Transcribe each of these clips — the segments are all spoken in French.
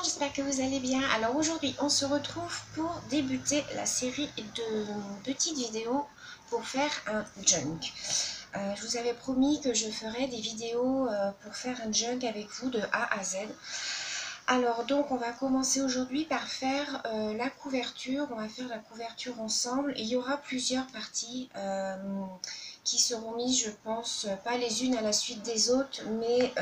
j'espère que vous allez bien. Alors aujourd'hui, on se retrouve pour débuter la série de petites vidéos pour faire un junk. Je vous avais promis que je ferais des vidéos pour faire un junk avec vous de A à Z. Alors donc on va commencer aujourd'hui par faire la couverture. On va faire la couverture ensemble. Il y aura plusieurs parties qui seront mises, je pense, pas les unes à la suite des autres, mais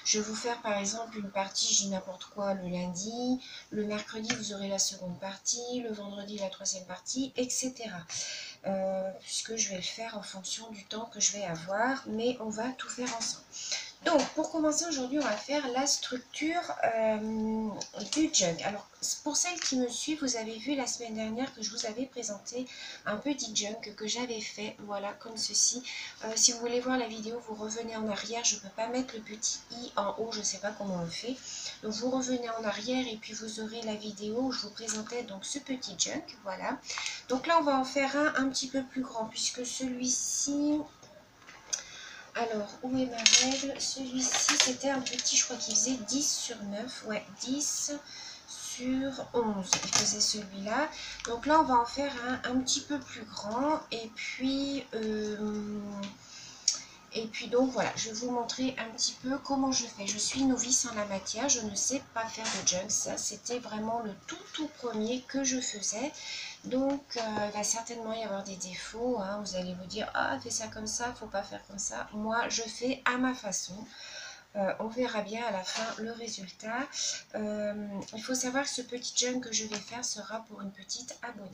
je vais vous faire par exemple une partie, je dis n'importe quoi, le lundi, le mercredi vous aurez la seconde partie, le vendredi la troisième partie, etc. Puisque je vais le faire en fonction du temps que je vais avoir, mais on va tout faire ensemble. Donc, pour commencer aujourd'hui, on va faire la structure du junk. Alors, pour celles qui me suivent, vous avez vu la semaine dernière que je vous avais présenté un petit junk que j'avais fait, voilà, comme ceci. Si vous voulez voir la vidéo, vous revenez en arrière. Je ne peux pas mettre le petit i en haut, je ne sais pas comment on le fait. Donc, vous revenez en arrière et puis vous aurez la vidéo où je vous présentais donc ce petit junk, voilà. Donc là, on va en faire un petit peu plus grand puisque celui-ci... Alors, où est ma règle? Celui-ci, c'était un petit, je crois qu'il faisait 10 sur 9. Ouais, 10 sur 11. Il faisait celui-là. Donc là, on va en faire un petit peu plus grand. Et puis donc voilà, je vais vous montrer un petit peu comment je fais. Je suis novice en la matière, je ne sais pas faire de junk. Ça, c'était vraiment le tout premier que je faisais. Donc, il va certainement y avoir des défauts. Hein. Vous allez vous dire, ah, fais ça comme ça, faut pas faire comme ça. Moi, je fais à ma façon. On verra bien à la fin le résultat. Il faut savoir que ce petit junk que je vais faire sera pour une petite abonnée.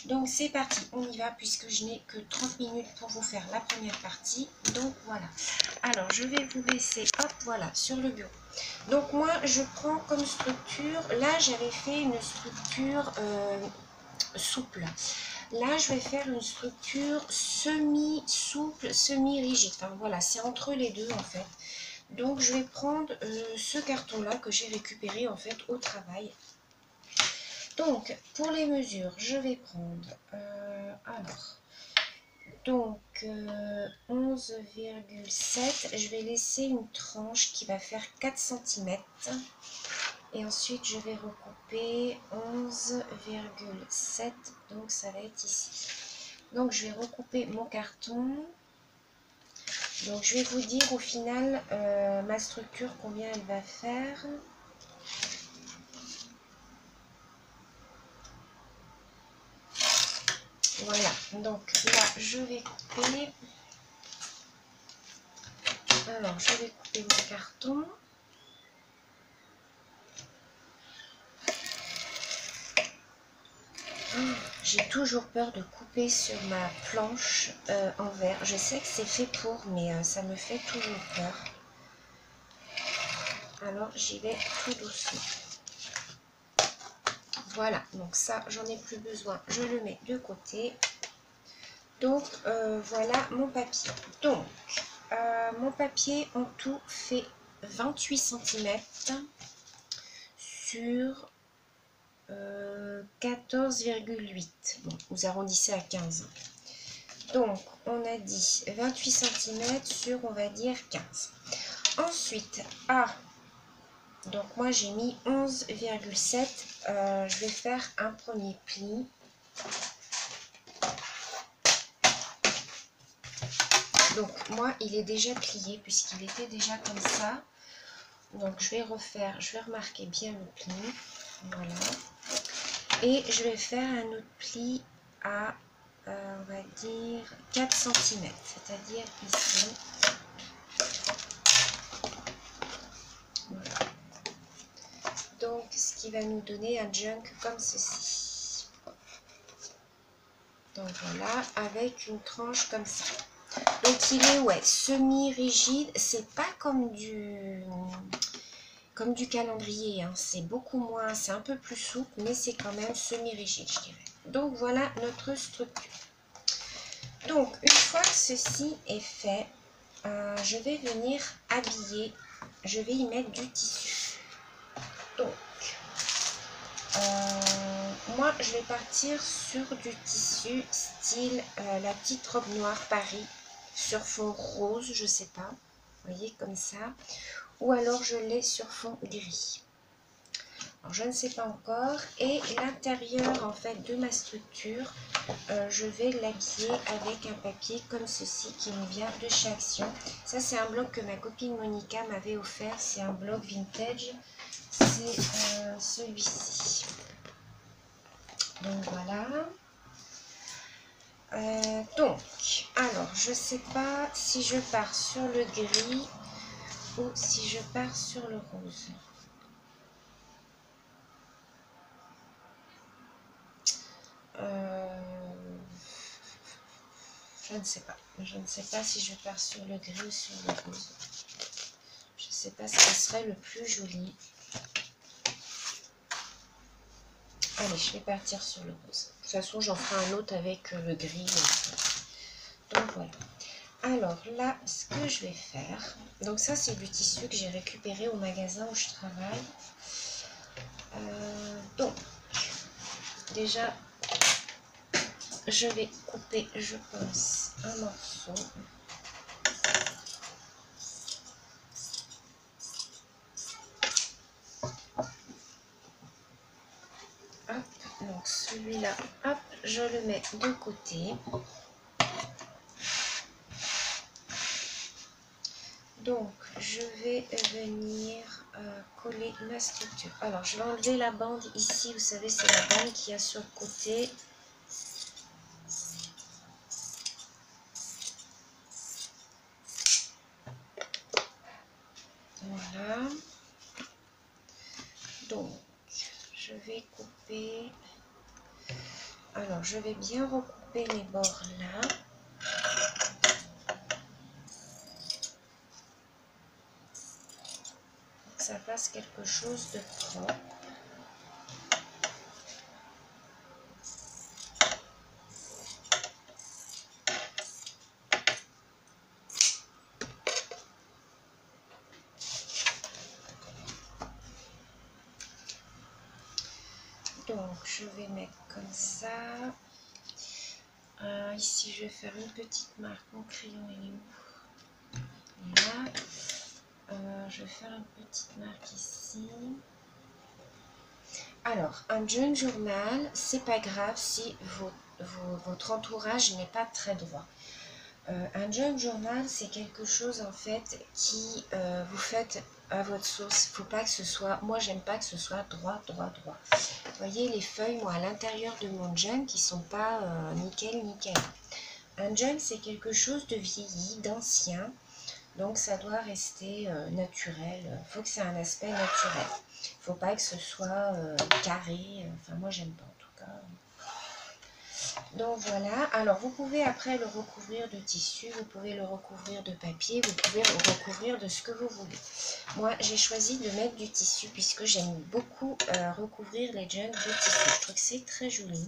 Donc c'est parti, on y va puisque je n'ai que 30 minutes pour vous faire la première partie. Donc voilà. Alors je vais vous laisser, hop, voilà, sur le bureau. Donc moi je prends comme structure, là j'avais fait une structure souple. Là, je vais faire une structure semi-souple, semi-rigide. Enfin, voilà, c'est entre les deux, en fait. Donc, je vais prendre ce carton-là que j'ai récupéré, en fait, au travail. Donc, pour les mesures, je vais prendre... donc, 11,7. Je vais laisser une tranche qui va faire 4 cm. Et ensuite, je vais recouper 11,7. Donc, ça va être ici. Donc, je vais recouper mon carton. Donc, je vais vous dire au final ma structure, combien elle va faire. Voilà. Donc, là, je vais couper. Alors, je vais couper mon carton. J'ai toujours peur de couper sur ma planche en verre. Je sais que c'est fait pour, mais ça me fait toujours peur. Alors, j'y vais tout doucement. Voilà, donc ça, j'en ai plus besoin. Je le mets de côté. Donc, voilà mon papier. Donc, mon papier en tout fait 28 cm sur 14,8. Bon, vous arrondissez à 15. Donc, on a dit 28 cm sur, on va dire, 15. Ensuite, donc moi j'ai mis 11,7. Je vais faire un premier pli. Donc moi il est déjà plié puisqu'il était déjà comme ça. Donc je vais remarquer bien le pli. Voilà. Et je vais faire un autre pli à, on va dire, 4 cm. C'est-à-dire ici. Voilà. Donc ce qui va nous donner un junk comme ceci. Donc voilà, avec une tranche comme ça. Donc il est semi-rigide, c'est pas comme du calendrier, hein. C'est beaucoup moins, c'est un peu plus souple, mais c'est quand même semi-rigide, je dirais. Donc voilà notre structure. Donc une fois que ceci est fait, je vais venir habiller, je vais y mettre du tissu. Donc moi je vais partir sur du tissu style la petite robe noire Paris sur fond rose, je sais pas, vous voyez, comme ça, ou alors je l'ai sur fond gris. Alors, je ne sais pas encore. Et l'intérieur, en fait, de ma structure, je vais l'habiller avec un papier comme ceci qui nous vient de chez Action. Ça, c'est un bloc que ma copine Monica m'avait offert. C'est un bloc vintage. C'est celui-ci. Donc, voilà. Donc, alors, je sais pas si je pars sur le gris ou si je pars sur le rose. Je ne sais pas. Je ne sais pas si je pars sur le gris ou sur le rose. Je ne sais pas ce qui serait le plus joli. Allez, je vais partir sur le rose. De toute façon, j'en ferai un autre avec le gris. Donc voilà. Alors là, ce que je vais faire, donc ça c'est du tissu que j'ai récupéré au magasin où je travaille. Donc, déjà, je vais couper, je pense, un morceau. Hop, donc celui-là, hop, je le mets de côté. Donc, je vais venir coller ma structure. Alors, je vais enlever la bande ici. Vous savez, c'est la bande qu'il y a sur le côté. Voilà. Donc, je vais couper. Alors, je vais bien recouper les bords là. Pour que ça fasse quelque chose de propre. Donc, je vais mettre comme ça. Ici, je vais faire une petite marque. Mon crayon est où? Là. Je vais faire une petite marque ici. Alors, un junk journal, c'est pas grave si votre entourage n'est pas très droit. Un junk journal, c'est quelque chose en fait qui vous faites à votre sauce. Il faut pas que ce soit, moi j'aime pas que ce soit droit. Vous voyez les feuilles, moi à l'intérieur de mon junk, qui sont pas nickel. Un junk, c'est quelque chose de vieilli, d'ancien. Donc ça doit rester naturel. Il faut que c'est un aspect naturel. Il ne faut pas que ce soit carré. Enfin moi j'aime pas en tout cas. Donc voilà. Alors vous pouvez après le recouvrir de tissu. Vous pouvez le recouvrir de papier. Vous pouvez le recouvrir de ce que vous voulez. Moi j'ai choisi de mettre du tissu puisque j'aime beaucoup recouvrir les junks de tissu. Je trouve que c'est très joli.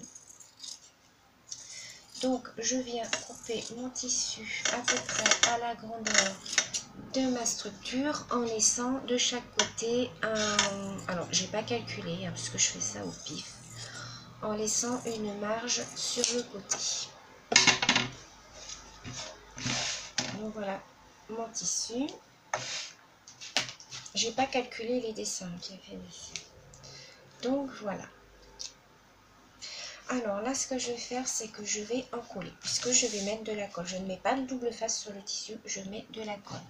Donc je viens couper mon tissu à peu près à la grandeur de ma structure en laissant de chaque côté un... Alors j'ai pas calculé hein, parce que je fais ça au pif. En laissant une marge sur le côté. Donc voilà mon tissu. J'ai pas calculé les dessins qu'il y avait dessus. Donc voilà. Alors là, ce que je vais faire, c'est que je vais en coller, puisque je vais mettre de la colle. Je ne mets pas de double face sur le tissu, je mets de la colle.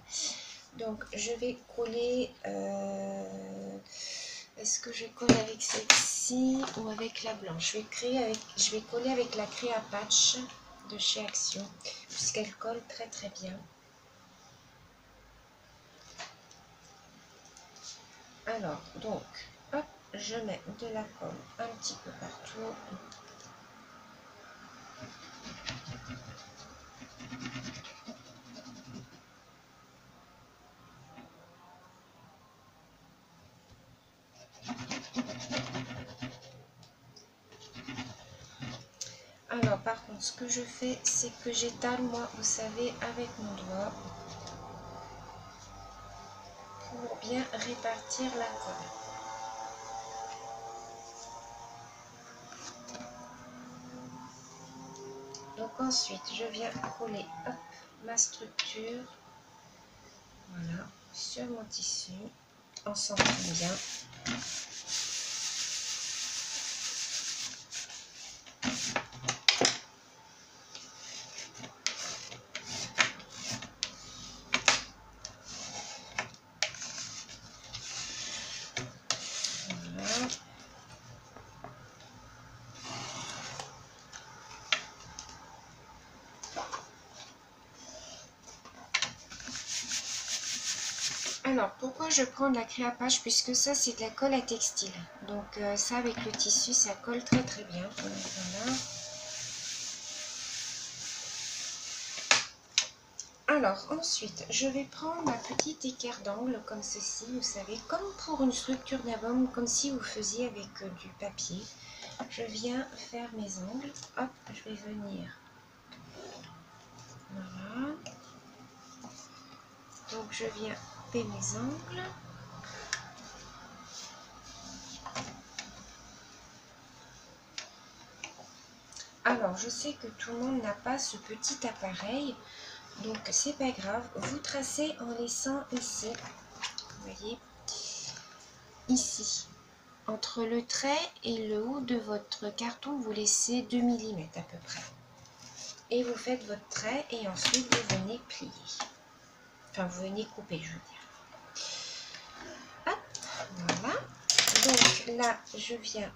Donc, je vais coller... Est-ce que je colle avec celle-ci ou avec la blanche? Je vais coller avec la Créa Patch de chez Action, puisqu'elle colle très très bien. Alors, donc, hop, je mets de la colle un petit peu partout. Alors par contre, ce que je fais, c'est que j'étale moi, vous savez, avec mon doigt pour bien répartir la colle. Donc ensuite, je viens coller hop, ma structure, voilà, sur mon tissu, en centrant bien. Voilà. Alors, pourquoi je prends de la créapage? Puisque ça, c'est de la colle à textile. Donc, ça, avec le tissu, ça colle très très bien. Donc, voilà. Alors, ensuite, je vais prendre un petit équerre d'angle comme ceci, vous savez, comme pour une structure d'album, comme si vous faisiez avec du papier. Je viens faire mes angles. Hop, je vais venir. Voilà. Donc, je viens couper mes angles. Alors, je sais que tout le monde n'a pas ce petit appareil, donc c'est pas grave. Vous tracez en laissant ici, vous voyez, ici. Entre le trait et le haut de votre carton, vous laissez 2 mm à peu près. Et vous faites votre trait et ensuite vous venez plier. Enfin, vous venez couper, je veux dire. Hop, voilà. Donc là, je viens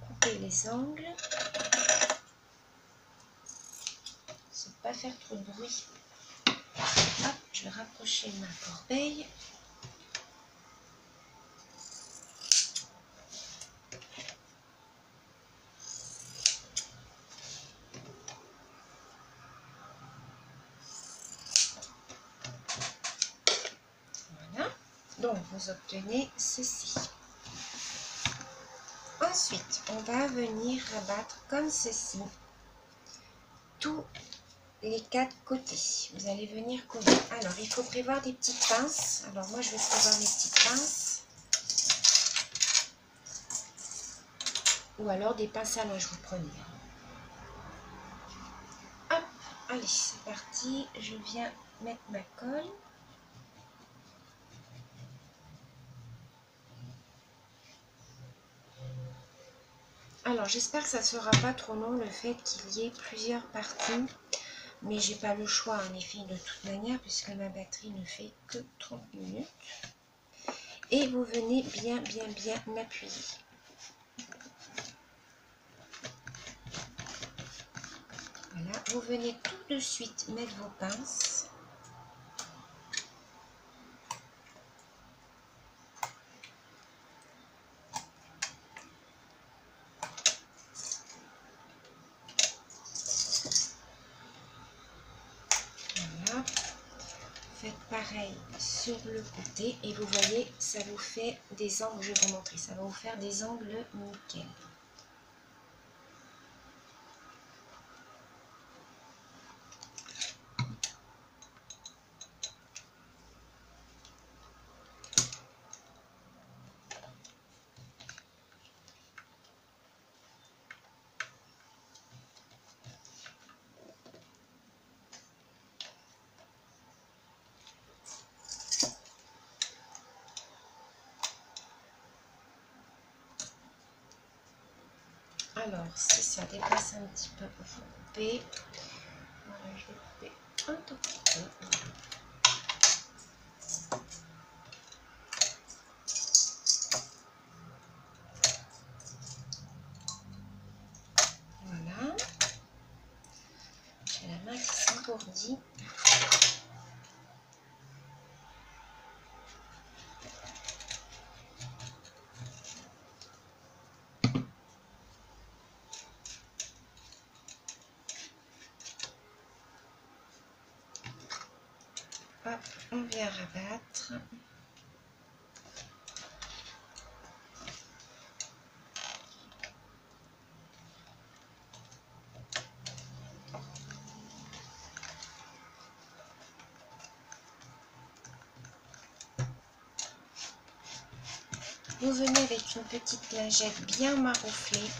couper les angles. Sans pas faire trop de bruit. Hop, je vais rapprocher ma corbeille. Donc, vous obtenez ceci. Ensuite, on va venir rabattre comme ceci tous les 4 côtés. Vous allez venir coller. Alors, il faut prévoir des petites pinces. Alors, moi, je vais prévoir mes petites pinces. Ou alors des pinces à linge, vous prenez. Hop, allez, c'est parti. Je viens mettre ma colle. Alors, j'espère que ça ne sera pas trop long le fait qu'il y ait plusieurs parties. Mais j'ai pas le choix, en effet, de toute manière, puisque ma batterie ne fait que 30 minutes. Et vous venez bien appuyer. Voilà, vous venez tout de suite mettre vos pinces. Voilà. Faites pareil sur le côté et vous voyez, ça vous fait des angles, je vais vous montrer, ça va vous faire des angles nickel. Alors, si ça dépasse un petit peu, vous coupez. Voilà, je vais couper un tout petit peu. Voilà. J'ai la main qui s'engourdit. Hop, on vient rabattre. Vous venez avec une petite lingette bien marouflée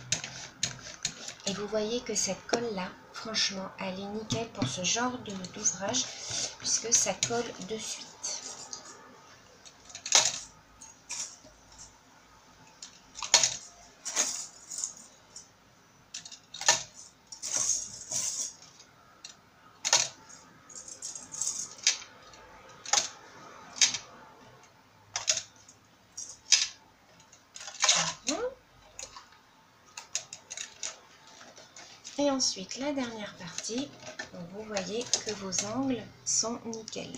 et vous voyez que cette colle là, franchement, elle est nickel pour ce genre d'ouvrage puisque ça colle de suite. Et ensuite la dernière partie, donc vous voyez que vos angles sont nickel.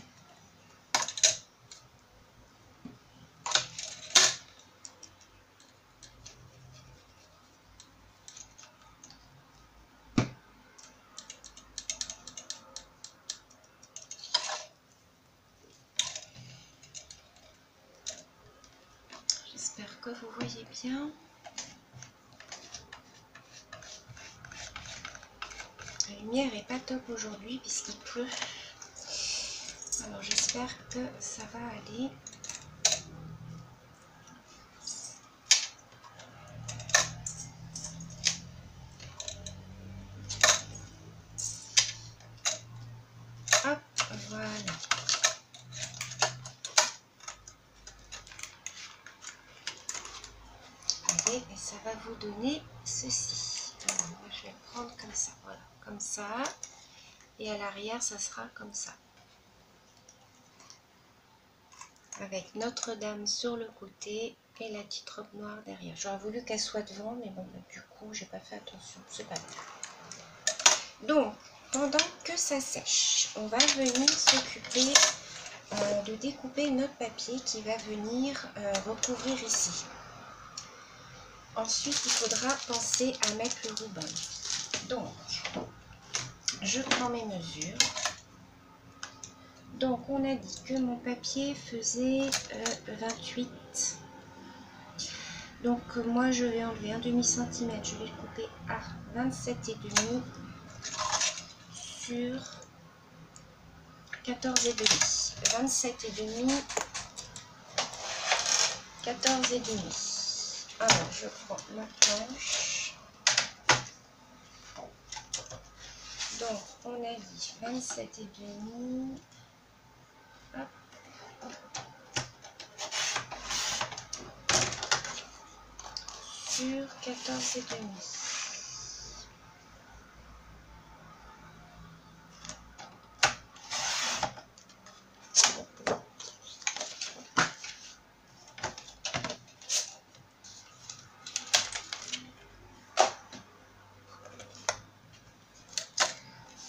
J'espère que vous voyez bien. La lumière est pas top aujourd'hui puisqu'il pleut. Alors j'espère que ça va aller. Hop, voilà. Et ça va vous donner ceci. Alors, moi, je vais le prendre comme ça, voilà, comme ça. Et à l'arrière, ça sera comme ça. Avec Notre-Dame sur le côté et la petite robe noire derrière. J'aurais voulu qu'elle soit devant, mais bon, du coup, j'ai pas fait attention. C'est pas grave. Donc, pendant que ça sèche, on va venir s'occuper de découper notre papier qui va venir recouvrir ici. Ensuite, il faudra penser à mettre le ruban. Donc, je prends mes mesures. Donc, on a dit que mon papier faisait 28. Donc, moi, je vais enlever un demi-centimètre. Je vais le couper à 27,5 sur 14,5. 27,5, 14,5. Alors, je prends ma planche. Donc, on a dit 27,5. Hop. Sur 14,5.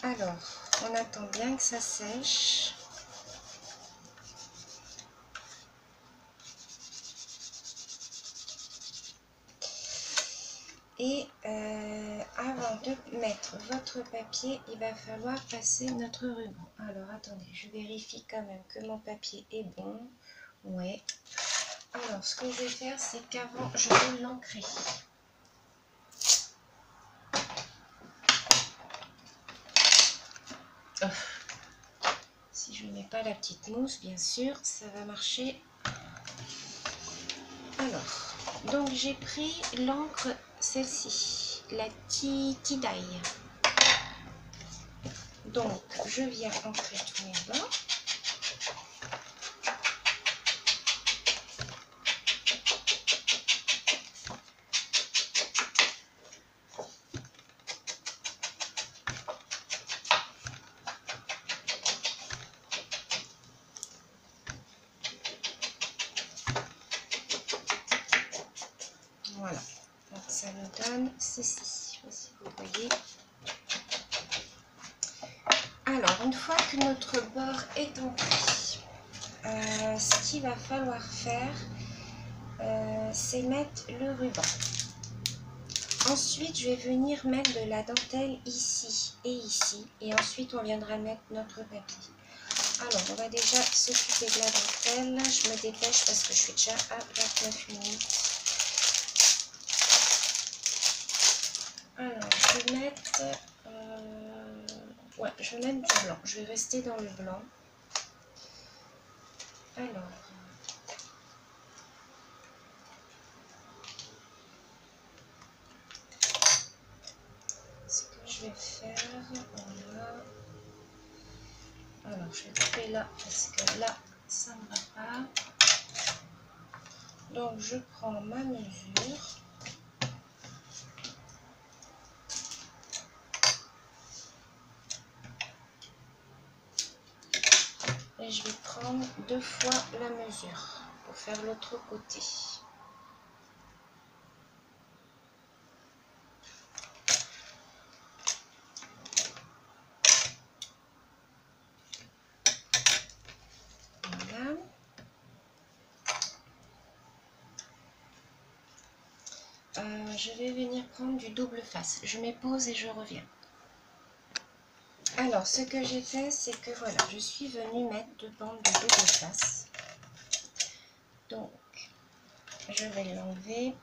Alors, on attend bien que ça sèche. Et avant de mettre votre papier, il va falloir passer notre ruban. Alors, attendez, je vérifie quand même que mon papier est bon. Ouais. Alors, ce que je vais faire, c'est qu'avant, je vais l'ancrer. Oh. Si je ne mets pas la petite mousse, bien sûr, ça va marcher. Alors, donc j'ai pris l'encre, celle-ci, la Tie-Dye. Donc, je viens ancrer tous mes blancs. Voilà, donc ça nous donne ceci, je sais pas si vous voyez. Alors, une fois que notre bord est ancré, ce qu'il va falloir faire, c'est mettre le ruban. Ensuite, je vais venir mettre de la dentelle ici et ici. Et ensuite, on viendra mettre notre papier. Alors, on va déjà s'occuper de la dentelle. Je me dépêche parce que je suis déjà à 29 minutes. Alors, je vais mettre... ouais, je vais mettre du blanc. Je vais rester dans le blanc. Alors... ce que je vais faire... Voilà. Alors, je vais couper là parce que là, ça ne va pas. Donc, je prends ma mesure. Et je vais prendre 2 fois la mesure pour faire l'autre côté. je vais venir prendre du double face. Je mets pause et je reviens. Alors, ce que j'ai fait, c'est que voilà, je suis venue mettre 2 bandes de double face. Donc, je vais l'enlever.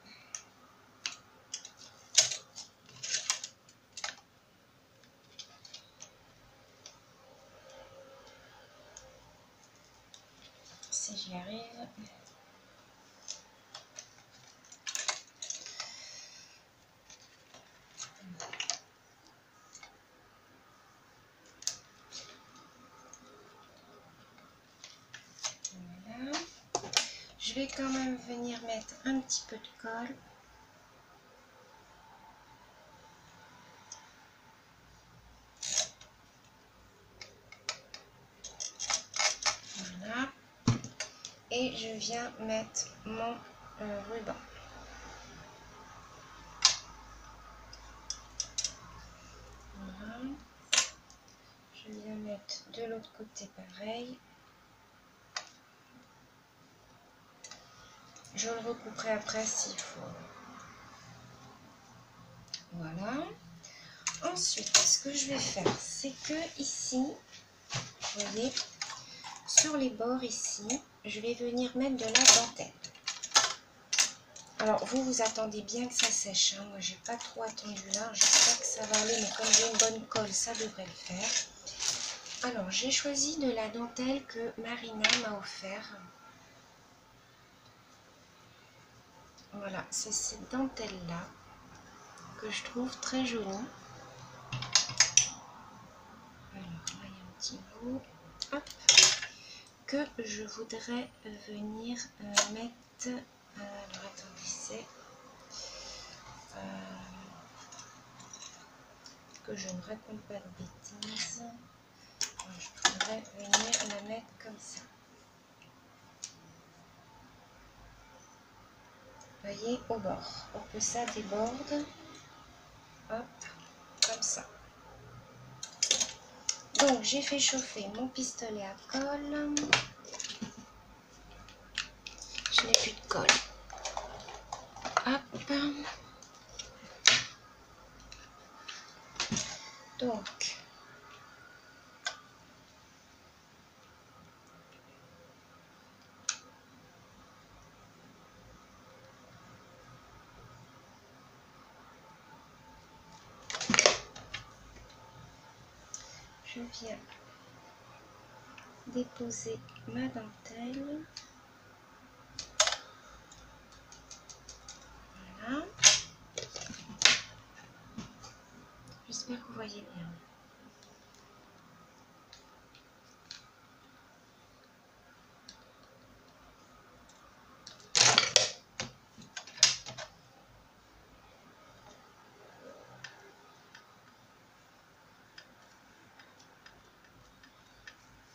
Si j'y arrive. Voilà. Je vais quand même venir mettre un petit peu de colle. Voilà. Et je viens mettre mon ruban. Voilà. Je viens mettre de l'autre côté pareil. Je le recouperai après s'il faut. Voilà. Ensuite, ce que je vais faire, c'est que ici, vous voyez, sur les bords ici, je vais venir mettre de la dentelle. Alors, vous attendez bien que ça sèche. Hein. Moi, j'ai pas trop attendu là. J'espère que ça va aller, mais comme j'ai une bonne colle, ça devrait le faire. Alors, j'ai choisi de la dentelle que Marina m'a offert. Voilà, c'est cette dentelle-là que je trouve très jolie. Alors, là, il y a un petit bout. Hop. Que je voudrais venir mettre. Alors, attendez, c'est... que je ne raconte pas de bêtises. Je pourrais venir la mettre comme ça. Vous voyez, au bord. Pour que ça déborde. Hop, comme ça. Donc, j'ai fait chauffer mon pistolet à colle. Je n'ai plus de colle. Hop. Donc, je viens déposer ma dentelle. Voilà. J'espère que vous voyez bien.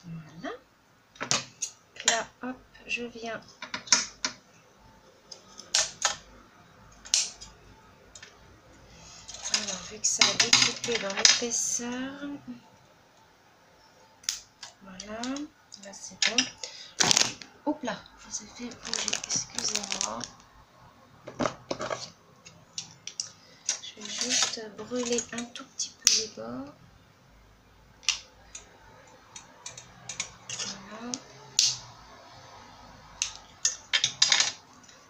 Voilà. Là, hop, je viens alors, vu que ça a découpé dans l'épaisseur, voilà, là c'est bon. Hop là, je vous ai fait bouger, excusez-moi. Je vais juste brûler un tout petit peu les bords. Voilà.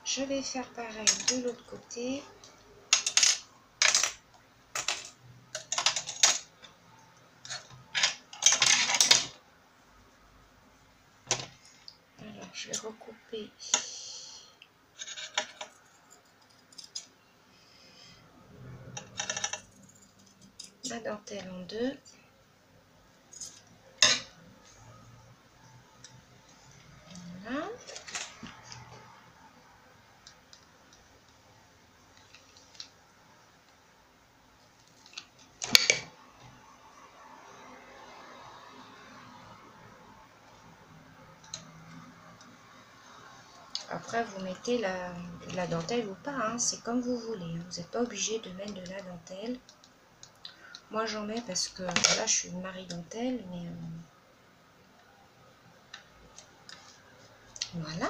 Je vais faire pareil de l'autre côté. Alors, je vais recouper la dentelle en deux. Voilà. Après, vous mettez la dentelle ou pas, hein, c'est comme vous voulez. Hein. Vous n'êtes pas obligé de mettre de la dentelle. Moi, j'en mets parce que là, je suis une Marie-Dentelle, mais voilà.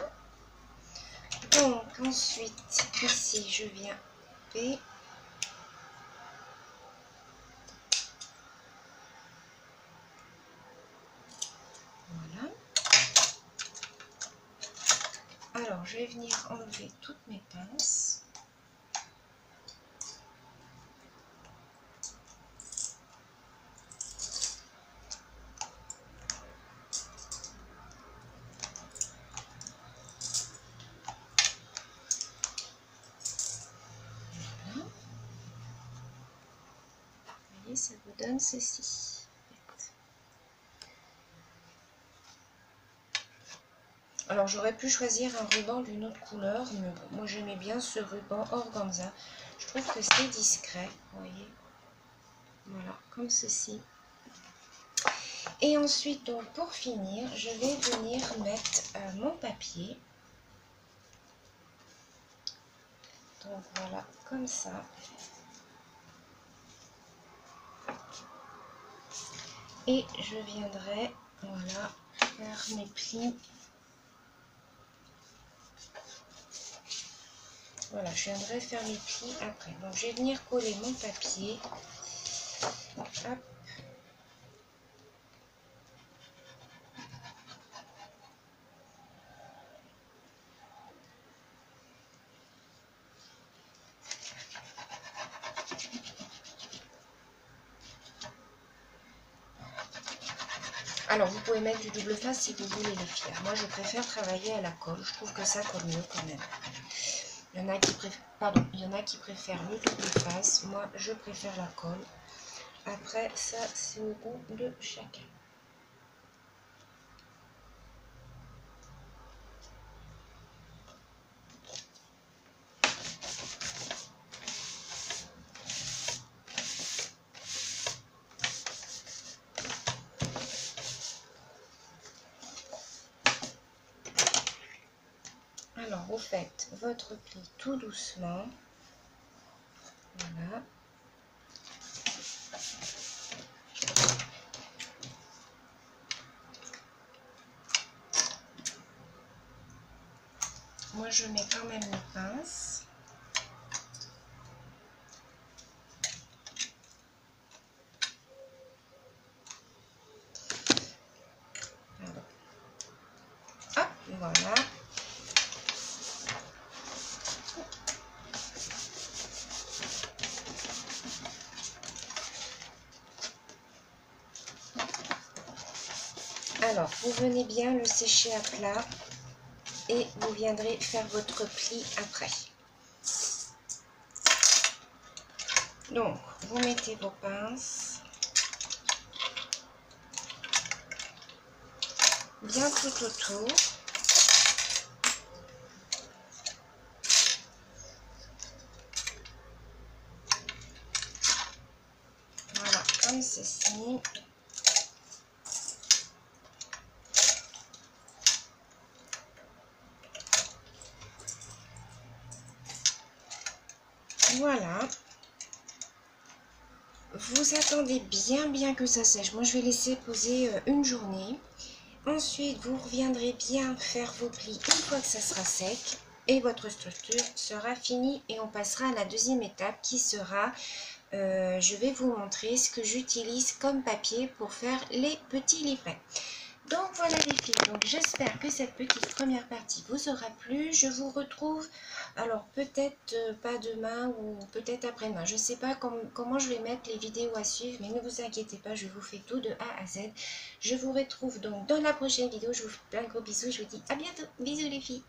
Donc, ensuite, ici, je viens découper. Voilà. Alors, je vais venir enlever toutes mes pinces. Voilà. Vous voyez, ça vous donne ceci. Alors j'aurais pu choisir un ruban d'une autre couleur, mais bon, moi j'aimais bien ce ruban organza. Je trouve que c'est discret, vous voyez. Voilà, comme ceci. Et ensuite, donc pour finir, je vais venir mettre mon papier. Donc voilà, comme ça. Et je viendrai, voilà, faire mes plis. Voilà, je viendrai faire mes plis après. Donc, je vais venir coller mon papier. Hop. Alors, vous pouvez mettre du double face si vous voulez les filles. Moi, je préfère travailler à la colle. Je trouve que ça colle mieux quand même. Il y en a qui préfèrent le double face. Moi, je préfère la colle. Après, ça, c'est au goût de chacun. Alors, vous faites votre pli tout doucement. Voilà. Moi, je mets quand même mes pinces. Pardon. Hop, voilà. Alors, vous venez bien le sécher à plat et vous viendrez faire votre pli après. Donc, vous mettez vos pinces bien tout autour. Voilà, comme ceci. Voilà. Vous attendez bien que ça sèche. Moi, je vais laisser poser une journée. Ensuite, vous reviendrez bien faire vos plis une fois que ça sera sec. Et votre structure sera finie. Et on passera à la deuxième étape qui sera... je vais vous montrer ce que j'utilise comme papier pour faire les petits livrets. Donc voilà les filles, donc j'espère que cette petite première partie vous aura plu. Je vous retrouve, alors peut-être pas demain ou peut-être après-demain. Je ne sais pas comment je vais mettre les vidéos à suivre, mais ne vous inquiétez pas, je vous fais tout de A à Z. Je vous retrouve donc dans la prochaine vidéo. Je vous fais plein de gros bisous, je vous dis à bientôt. Bisous les filles.